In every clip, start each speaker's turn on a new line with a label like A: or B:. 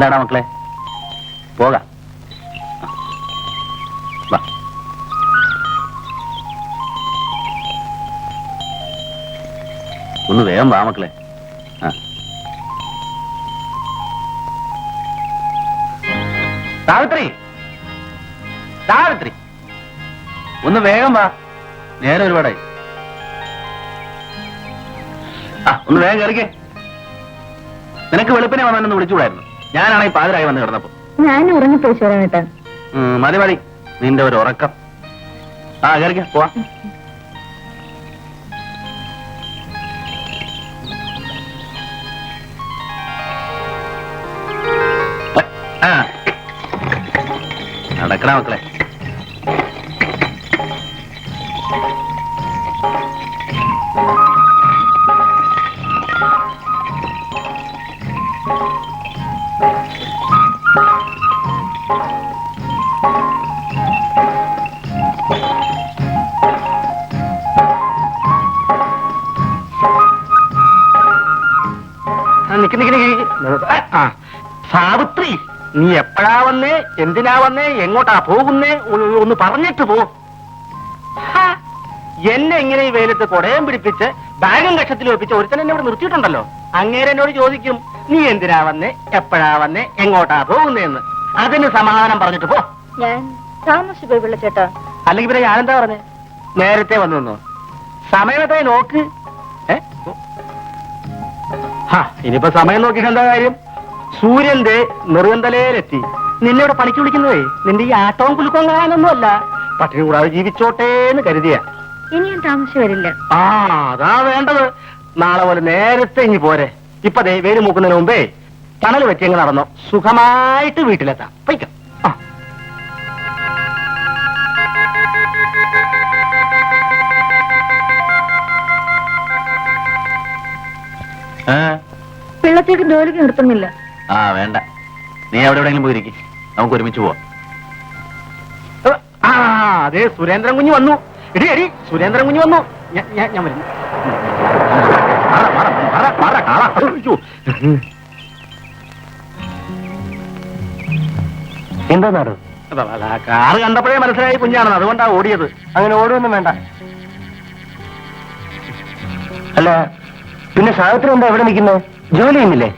A: എന്താണ് മക്കളെ? പോകാം. ഒന്ന് വേഗം വാ മക്കളെ. സാവിത്രി, സാവിത്രി, ഒന്ന് വേഗം വാ. നേരെ ഒരുപാടായി. ഒന്ന് വേഗം കയറിക്കേ. നിനക്ക് വെളുപ്പിനെ വന്നൊന്ന് വിളിച്ചുകൂടായിരുന്നു? ഞാനാണെങ്കിൽ പാതിരായി വന്ന് കിടന്നപ്പോ.
B: ഞാൻ ഉറങ്ങിപ്പോയി ശരവേട്ടാ.
A: മതി മതി, നിന്റെ ഒരു ഉറക്കം. കയറിക്കേ, പോവാ. നടക്കണ മക്കളെ.
C: സാവിത്രി, നീ എപ്പോഴാ വന്നേ, എന്തിനാ വന്നേ, എങ്ങോട്ടാ പോകുന്നേ, ഒന്ന് പറഞ്ഞിട്ട് പോ. എന്നെ ഇങ്ങനെ ഈ വെയിലത്ത് കൊടയം പിടിപ്പിച്ച് ബാഗും കക്ഷത്തിൽ വെപ്പിച്ച് ഒരുത്തൻ എന്നെ ഇവിടെ നിർത്തിയിട്ടുണ്ടല്ലോ. അങ്ങേരെ എന്നോട് ചോദിക്കും, നീ എന്തിനാ വന്നേ, എപ്പോഴാ വന്നേ, എങ്ങോട്ടാ പോകുന്നേന്ന്. അതിന് സമാധാനം പറഞ്ഞിട്ട് പോ.
B: ഞാൻ താമസിച്ചു പോയി വിളിച്ചേട്ടാ.
C: അല്ലെങ്കിൽ പിന്നെ ഞാനെന്താ പറഞ്ഞേ? നേരത്തെ വന്നു. സമയത്തെ നോക്ക്. ഇനിയിപ്പോ സമയം നോക്കിയിട്ട് എന്താ കാര്യം? സൂര്യന്റെ നെറുകന്തലയിലെത്തി. നിന്നോട് പണിക്ക് വിളിക്കുന്നതേ നിന്റെ ഈ ആട്ടവും കുലുക്കവും കാണാനൊന്നും അല്ല, പട്ടിണി കൂടാതെ ജീവിച്ചോട്ടേന്ന് കരുതിയ.
B: ഇനി ഞാൻ താമസിച്ചു വരില്ല.
C: അതാ വേണ്ടത്. നാളെ പോലെ നേരത്തെ ഇനി പോരെ. ഇപ്പൊ ദേ വേര് മൂക്കുന്നതിന് മുമ്പേ തണൽ വെച്ചെങ്ങ് നടന്നോ, സുഖമായിട്ട് വീട്ടിലെത്താം. പൈക്കാം.
B: പിള്ളത്തേക്ക് ജോലിക്ക് നിർത്തുന്നില്ല.
A: വേണ്ട, നീ അവിടെ എവിടെയെങ്കിലും പോയിരിക്കും. നമുക്ക് ഒരുമിച്ച് പോവാം.
C: അതെ, സുരേന്ദ്രൻ കുഞ്ഞ് വന്നു. എടി സുരേന്ദ്രൻ കുഞ്ഞ് വന്നു. ഞാൻ വരുന്നു.
A: എന്താ നാട്?
C: കാറ് കണ്ടപ്പോഴേ മനസ്സിലായി കുഞ്ഞാണെന്ന്, അതുകൊണ്ടാ ഓടിയത്. അങ്ങനെ ഓടുവൊന്നും വേണ്ട.
A: അല്ല, പിന്നെ സാവിത്രി എന്താ എവിടെ നിൽക്കുന്നത്? ജോലി ചെയ്യുന്നില്ലേ?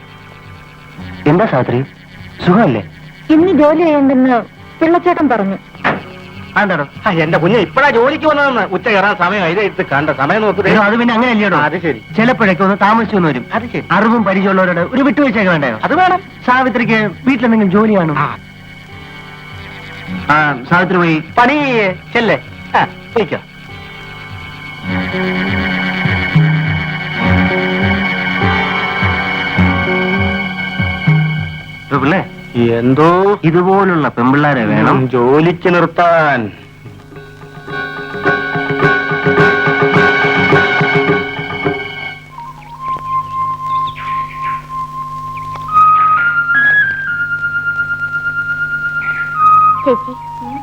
A: എന്താ സാവിത്രി, സുഖമല്ലേ?
B: ഇന്ന് ജോലി ചെയ്യണ്ടെന്ന് പിള്ളച്ചേട്ടൻ പറഞ്ഞു.
C: എന്താണോ? എന്റെ കുഞ്ഞ് ഇപ്പഴാ ജോലിക്ക് വന്നതെന്ന്. ഉച്ച കയറാൻ സമയം ഇത് എടുത്ത് കണ്ട സമയം നോക്കുക.
A: അത് പിന്നെ അങ്ങനെ അല്ലയോ?
C: അത് ശരി.
A: ചിലപ്പോഴൊക്കെ ഒന്ന് താമസിച്ചു എന്ന് വരും. അത് ശരി. അറിവും പരിചയമുള്ളവരോട് ഒരു വിട്ടുവീഴ്ചയൊക്കെ വേണ്ടയോ?
C: അത് വേണം.
A: സാവിത്രിക്ക് വീട്ടിലെന്തെങ്കിലും ജോലി കാണും. സാവിത്രി പോയി
C: പണി ചെല്ലേ. പോയിക്കോ.
A: പിള്ളേ,
C: എന്തോ
A: ഇതുപോലുള്ള പെമ്പിള്ളാരെ വേണം
C: ജോലിക്ക് നിർത്താൻ.
D: ചേച്ചി,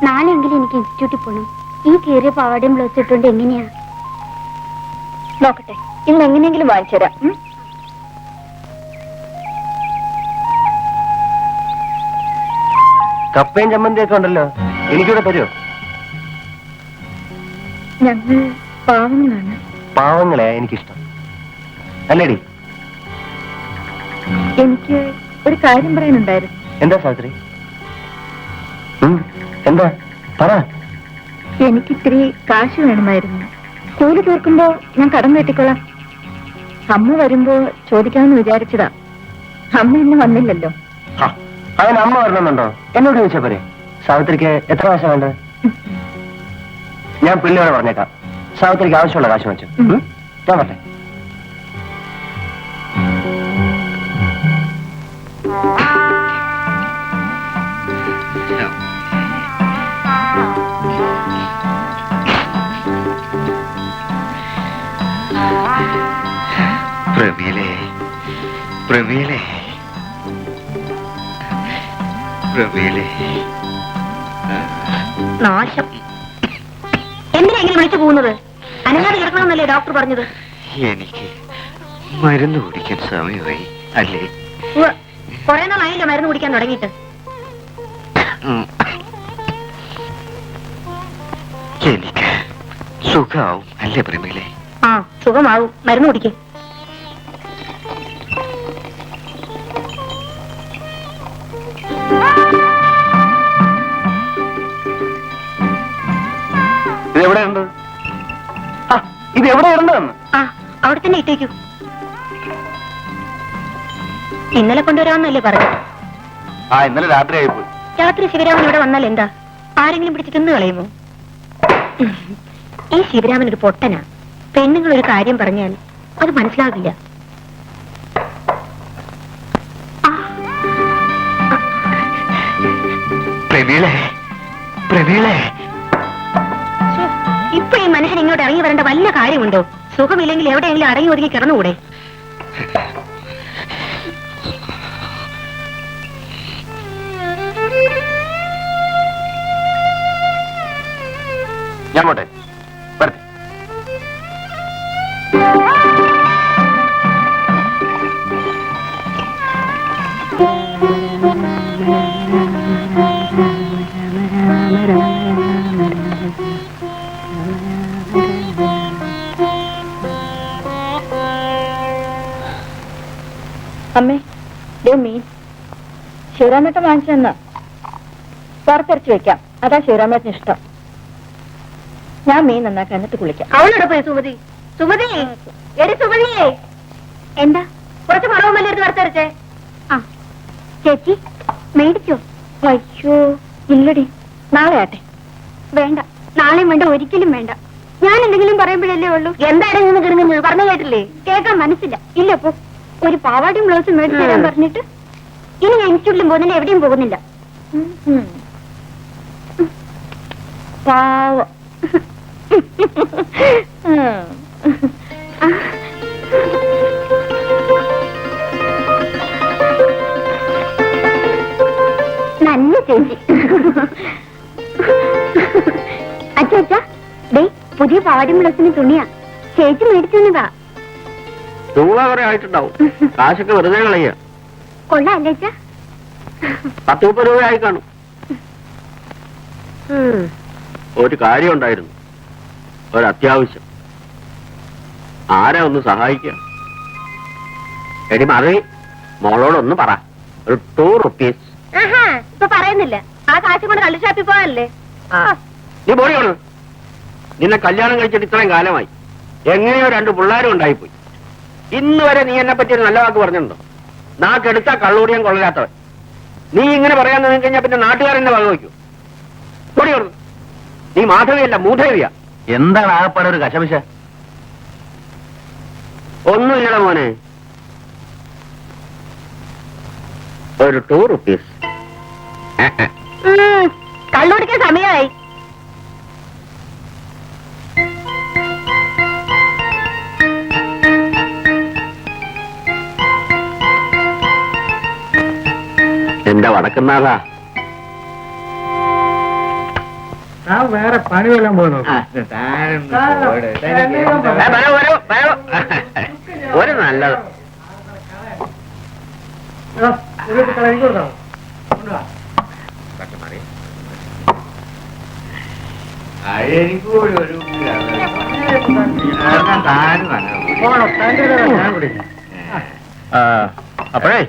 D: നാളെയെങ്കിലും എനിക്ക് ഇൻസ്റ്റിറ്റ്യൂട്ടിൽ പോകണം. ഈ കീറിയ പാവാടയും ബ്ലൗസ് ഇട്ടുകൊണ്ട് എങ്ങനെയാ?
B: നോക്കട്ടെ, ഇന്ന് എങ്ങനെയെങ്കിലും വാങ്ങിച്ചുതരാം.
A: കപ്പയും ചമ്മന്തിയൊക്കെ ഉണ്ടല്ലോ, എനിക്കിവിടെ തരുമോ?
B: ഞങ്ങൾ പാവങ്ങളാണ്.
A: പാവങ്ങളെ എനിക്കിഷ്ടം അല്ലേടി?
B: എനിക്ക് ഒരു കാര്യം പറയാനുണ്ടായിരുന്നു.
A: എന്താ സാവിത്രി? എന്താ പറ.
B: എനിക്കിത്തിരി കാശ് വേണമായിരുന്നു. കൂലി തീർക്കുമ്പോ ഞാൻ കടം കെട്ടിക്കൊള്ളാം. അമ്മ വരുമ്പോ ചോദിക്കാമെന്ന് വിചാരിച്ചതാ. അമ്മ ഇന്ന് വന്നില്ലല്ലോ.
A: അതിന് അമ്മ വരണമെന്നുണ്ടോ? എന്നോട് ചോദിച്ചാ പോരെ. സാവിത്രിക്ക് എത്ര കാശ് വേണ്ടത്? ഞാൻ പിള്ളേരോട് പറഞ്ഞേക്കാം. സാവിത്രിക്ക് ആവശ്യമുള്ള കാശ് വെച്ചു. ഞാൻ പറഞ്ഞേ.
B: നാശം. എന്തിനാ ഇങ്ങനെ വിളിച്ചു പോകുന്നത്? അനങ്ങാതെ കിടക്കണമെന്നല്ലേ ഡോക്ടർ പറഞ്ഞത്?
E: എനിക്ക് മരുന്ന് കുടിക്കാൻ സമയമായി അല്ലേ?
B: കുറെ നാളായില്ലോ മരുന്ന് കുടിക്കാൻ തുടങ്ങിയിട്ട്.
A: എനിക്ക് സുഖാവും അല്ലേ പ്രേമികളെ?
B: ആ സുഖമാവും, മരുന്ന് കുടിക്കേ.
A: ഇതെവിടെയുണ്ട്? ഇത് എവിടെയുണ്ടെന്ന്?
B: ആ അവിടെ തന്നെ ഇട്ടേക്കൂ. ഇന്നലെ കൊണ്ടുവരാമെന്നല്ലേ പറഞ്ഞു?
A: ആ ഇന്നലെ രാത്രി ആയിപ്പോയി.
B: രാത്രി ശിവരാമൻ ഇവിടെ വന്നാൽ എന്താ, ആരെങ്കിലും പിടിച്ച് തിന്നു കളയുമോ? ഈ ശിവരാമൻ ഒരു പൊട്ടനാ. പെണ്ണുങ്ങൾ ഒരു കാര്യം പറഞ്ഞാൽ അത് മനസ്സിലാകില്ല. ഇപ്പൊ ഈ മനുഷ്യൻ ഇങ്ങോട്ട് ഇറങ്ങി വരേണ്ട വല്ല കാര്യമുണ്ടോ? സുഖമില്ലെങ്കിൽ എവിടെയെങ്കിലും അടങ്ങി ഒതുങ്ങി കിടന്നുകൂടെ?
A: ഞാൻ പോട്ടെ.
B: അമ്മേ, ദേ മീൻ ശിവരാമേട്ടൻ വാങ്ങിച്ചെന്നാ. വറുത്തരച്ച് വെക്കാം, അതാ ശിവരാമേട്ടന് ഇഷ്ടം. ഞാൻ മീൻ നന്നാക്കാൻ എന്നിട്ട് കുളിക്കാം. അവളോട് പോയി സുമതി. സുമതി, എടി സുമതിയേ.
D: എന്താ?
B: കുറച്ച് മറവുമല്ലേ എടുത്ത് വറുത്തരച്ചേ?
D: ആ ചേച്ചി മേടിച്ചോ?
B: അയ്യോ ഇല്ലടി, നാളെ ആട്ടെ.
D: വേണ്ട, നാളെയും വേണ്ട, ഒരിക്കലും വേണ്ട. ഞാൻ എന്തെങ്കിലും പറയുമ്പോഴല്ലേ ഉള്ളൂ.
B: എന്തായാലും നിന്ന് കിടങ്ങുന്നത് പറഞ്ഞു കേട്ടില്ലേ?
D: കേൾക്കാൻ മനസ്സില്ല. ഇല്ല പോ. ഒരു പാവാടിയും ബ്ലൗസും മേടിച്ചു തരാൻ പറഞ്ഞിട്ട് ഇനി ഞാൻ ഇൻസ്റ്റിറ്റ്യൂട്ടിലും പോകുന്നില്ല, എവിടെയും പോകുന്നില്ല.
B: പാവം.
D: നല്ല ചേച്ചി. അച്ഛാ ഡേ, പുതിയ പാവാടിയും ബ്ലൗസിന് തുണിയാ ചേച്ചി മേടിച്ചതാ.
C: രൂപ കുറെ ആയിട്ടുണ്ടാവും. കാശൊക്കെ വെറുതെ കളയുക.
D: കൊള്ളാല്ലേ അച്ഛാ?
C: 10-30 രൂപ ആയി കാണും. ഒരു കാര്യം ഉണ്ടായിരുന്നു, ഒരു അത്യാവശ്യം. ആരാ ഒന്ന് സഹായിക്കുക? എടി മറി, മോളോടൊന്ന് പറ. ഒരു 2 rupees.
B: ഇപ്പൊ പറയുന്നില്ല. ആ കാശ് കൊണ്ട് കള്ളു ഷാപ്പിൽ പോകാനല്ലേ?
C: നീ പോടിയോളൂ. നിന്നെ കല്യാണം കഴിച്ചിട്ട് ഇത്രയും കാലമായി. എങ്ങനെയോ 2 പിള്ളേരും ഉണ്ടായിപ്പോയി. ഇന്ന് വരെ നീ എന്നെ പറ്റി ഒരു നല്ല വാക്ക് പറഞ്ഞിട്ടുണ്ടോ? നാക്കെടുത്താ കള്ളൂടിയാൻ കൊള്ളരാത്തവൻ. നീ ഇങ്ങനെ പറയാൻ നിന്ന് കഴിഞ്ഞാൽ പിന്നെ നാട്ടുകാരെന്നെ വകവയ്ക്കൂ. പോടിയോളൂ. നീ മാധവിയല്ല, മൂധവിയാ.
A: എന്താണ് ആകപ്പാടെ ഒരു കശപിശ?
C: ഒന്നുമില്ലട മോനെ. ഒരു 2 rupees.
B: കള്ളുടിക്കാൻ സമയമായി.
C: എന്റെ വടക്കുന്നാഥാ,
E: വേറെ പണി വല്ലതും പോയി നോക്കും.
C: ഒരു നല്ലത്.
A: അപ്പോഴേ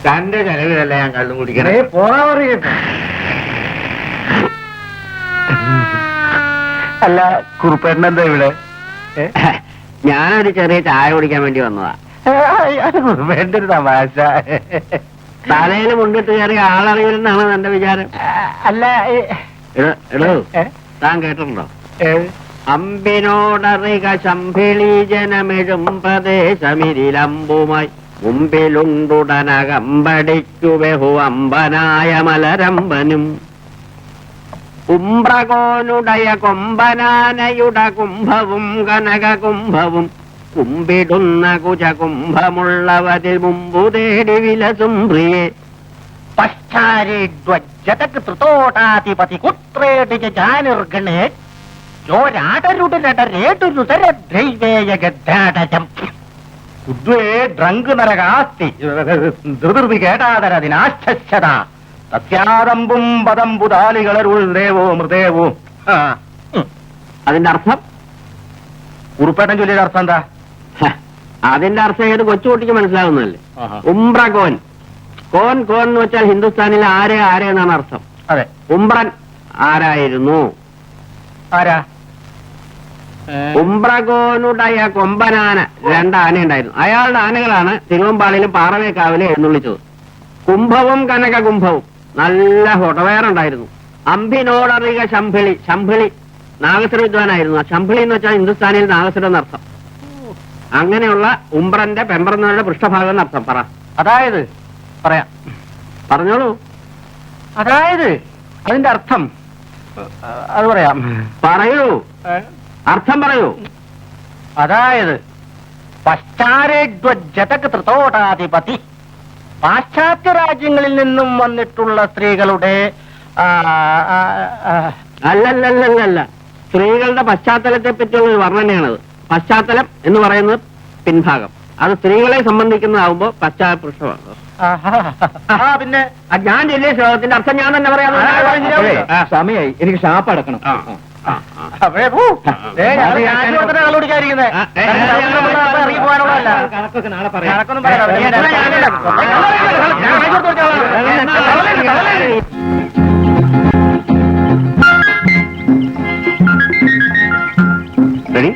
C: തന്റെ ചെലവിലല്ല ഞാൻ കള്ളും കുടിക്കണേ.
E: പോകാൻ പറയട്ടെ.
A: അല്ല, കുറുപ്പേട്ടനെന്താ ഇവിടെ?
C: ഞാനൊരു ചെറിയ ചായ കുടിക്കാൻ വേണ്ടി വന്നതാ.
A: കുറുപ്പേട്ടൻ്റെ ഒരു തമാശ.
C: തലയിൽ മുണ്ടിട്ട് കയറിയ ആളറിയില്ലെന്നാണ് എന്റെ വിചാരം.
A: അല്ല
C: എടോ, താൻ കേട്ടിട്ടുണ്ടോ? അമ്പിനോടറിക ശംഭിളി ജനമെഴും പ്രദേശമിരിലമ്പുമായി മുമ്പിലുണ്ടുടനകമ്പടിക്കു ബഹു അമ്പനായ മലരമ്പനും കുംഭകോനുടയ കൊമ്പനാനയുട കുംഭവും കനക കുംഭവും കുമ്പിടുന്ന കുജകുംഭമുള്ളവരിൽ മുമ്പു തേടി വിലസും പ്രിയേ
E: പശ്ചാരി ധ്വജതക് ത്രിതോടാധിപതി കുത്രേടി ജാനിർഗണേ ഡ്രങ്ക് നരകാസ്തി ധൃതി കേട്ടാതരതിനാശ്ചത സത്യാദമ്പും പദംബുദാലികളരുൾ ദേവോ മൃദേവോ.
C: അതിന്റെ അർത്ഥം?
E: ഉറുപ്പേട്ടൻ ചൊല്ലിയുടെ അർത്ഥം എന്താ?
C: അതിന്റെ അർത്ഥം ഏത് കൊച്ചുകുട്ടിക്ക് മനസ്സിലാവുന്നതല്ലേ? ഉംബ്ര കോൻ. കോൻ കോൻ എന്ന് വെച്ചാൽ ഹിന്ദുസ്ഥാനിലെ ആരെ എന്നാണ് അർത്ഥം.
E: അതെ.
C: ഉംബ്രൻ ആരായിരുന്നു?
E: ആരാ?
C: ഉംബ്രകോനുണ്ടായ കൊമ്പനാന 2 ആനയുണ്ടായിരുന്നു. അയാളുടെ ആനകളാണ് തിരുവമ്പാളിയിലും പാറമേക്കാവിലും എഴുന്നള്ളിച്ചത്. കുംഭവും കനക കുംഭവും നല്ല ഹൊടവേറുണ്ടായിരുന്നു. അമ്പിനോടറിക ശംഭിളി. ശംഭിളി നാഗസ്വര വിദ്വാനായിരുന്നു. ആ ശംഭിളി എന്ന് വെച്ചാൽ ഹിന്ദുസ്ഥാനിയിൽ നാഗസ്വരം എന്നർത്ഥം. അങ്ങനെയുള്ള ഉംബ്രന്റെ പെമ്പറന്നവരുടെ പൃഷ്ഠഭാഗം എന്നർത്ഥം. പറ.
E: അതായത് പറയാം,
C: പറഞ്ഞോളൂ.
E: അതായത് അതിന്റെ അർത്ഥം അത് പറയാം.
C: പറയൂ, അർത്ഥം പറയൂ.
E: അതായത് പശ്ചാരേജ്വജതക് ത്രിതോടാധിപതി, പാശ്ചാത്യ രാജ്യങ്ങളിൽ നിന്നും വന്നിട്ടുള്ള സ്ത്രീകളുടെ
C: അല്ലല്ലല്ലല്ല, സ്ത്രീകളുടെ പശ്ചാത്തലത്തെ പറ്റിയുള്ള ഒരു വർണ്ണനയാണത്. പശ്ചാത്തലം എന്ന് പറയുന്നത് പിൻഭാഗം. അത് സ്ത്രീകളെ സംബന്ധിക്കുന്നതാവുമ്പോ പശ്ചാത്തലം.
E: പിന്നെ
C: ഞാൻ ചൊല്ലിയ ശ്ലോകത്തിന്റെ അർത്ഥം ഞാൻ തന്നെ പറയാം.
E: സമയായി, എനിക്ക് ഷാപ്പ് അടക്കണം. കണക്കൊക്കെ നാളെ പറയാം.
A: റെഡി?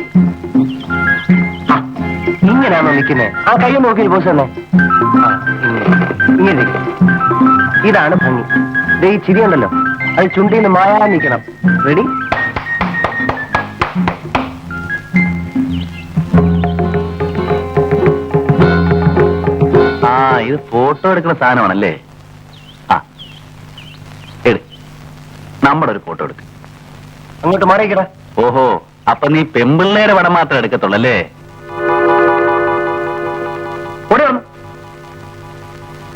A: ഇങ്ങനെയാണോ നിൽക്കുന്നത്? ആ കൈ നോക്കി പോസ് തന്നെ. ഇങ്ങനെ ഇതാണ് ഭംഗി. ദേ ഈ ചിരിയുണ്ടല്ലോ, അത് ചുണ്ടിന്ന് മായാൻ നിൽക്കണം. റെഡി?
F: ആ, ഇത് ഫോട്ടോ എടുക്കുന്ന സാധനമാണല്ലേ? ആ, നമ്മുടെ ഒരു ഫോട്ടോ എടുക്ക.
A: അങ്ങോട്ട് മാറിയിക്കടാ.
F: ഓഹോ, അപ്പൊ നീ പെമ്പിള്ളേരെ പടം മാത്രം എടുക്കത്തുള്ളല്ലേ?
A: ഓടി വന്നു.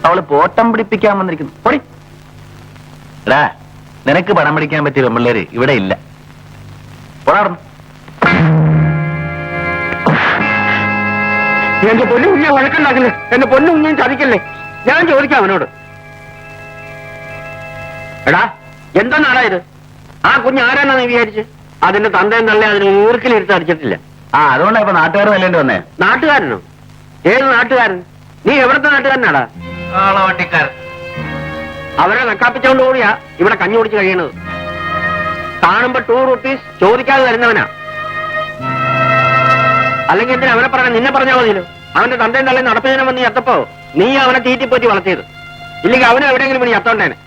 F: അവള് പോട്ടം പിടിപ്പിക്കാൻ വന്നിരിക്കുന്നു. ഓടി. എടാ, നിനക്ക് പടം പിടിക്കാൻ പറ്റിയ പെമ്പിള്ളേര് ഇവിടെ ഇല്ല. ഓടാറുന്നു.
C: എന്റെ പൊന്നു കുഞ്ഞെ വഴക്കുണ്ടാക്കല്ലേ, എന്റെ പൊന്നു കുഞ്ഞെ ചതിക്കല്ലേ. ഞാൻ ചോദിക്കാം അവനോട്. എടാ, എന്തെന്നാടാ ഇത്? ആ കുഞ്ഞ് ആരാന്നാ നീ വിചാരിച്ച്? അതിന്റെ തന്തയും തള്ളേ അതിന് ഈർക്കിലിരുത്ത് അടിച്ചിട്ടില്ല.
F: ആ, അതുകൊണ്ടാ ഇപ്പൊ നാട്ടുകാർ നല്ലേണ്ടി വന്നേ.
C: നാട്ടുകാരനോ? ഏത് നാട്ടുകാരൻ? നീ എവിടത്തെ നാട്ടുകാരനാടാ?
F: വണ്ടിക്കാരൻ.
C: അവരെ നക്കാപ്പിച്ചോണ്ട് കൂടിയാ ഇവിടെ കഞ്ഞി കുടിച്ച് കഴിയണത്. കാണുമ്പോ 2 rupees ചോദിക്കാതെ തരുന്നവനാ. അല്ലെങ്കിൽ എന്തിനാ അവനെ പറയണം? നിന്നെ പറഞ്ഞാൽ മതിയല്ലോ. അവന്റെ തന്തയും തള്ളേ നടപ്പതിനും വന്ന് ചത്തപ്പോ നീ അവനെ തീറ്റിപ്പറ്റി വളർത്തിയത്. ഇല്ലെങ്കിൽ അവനെ എവിടെയെങ്കിലും നീ ചത്തോണ്ടേനെ.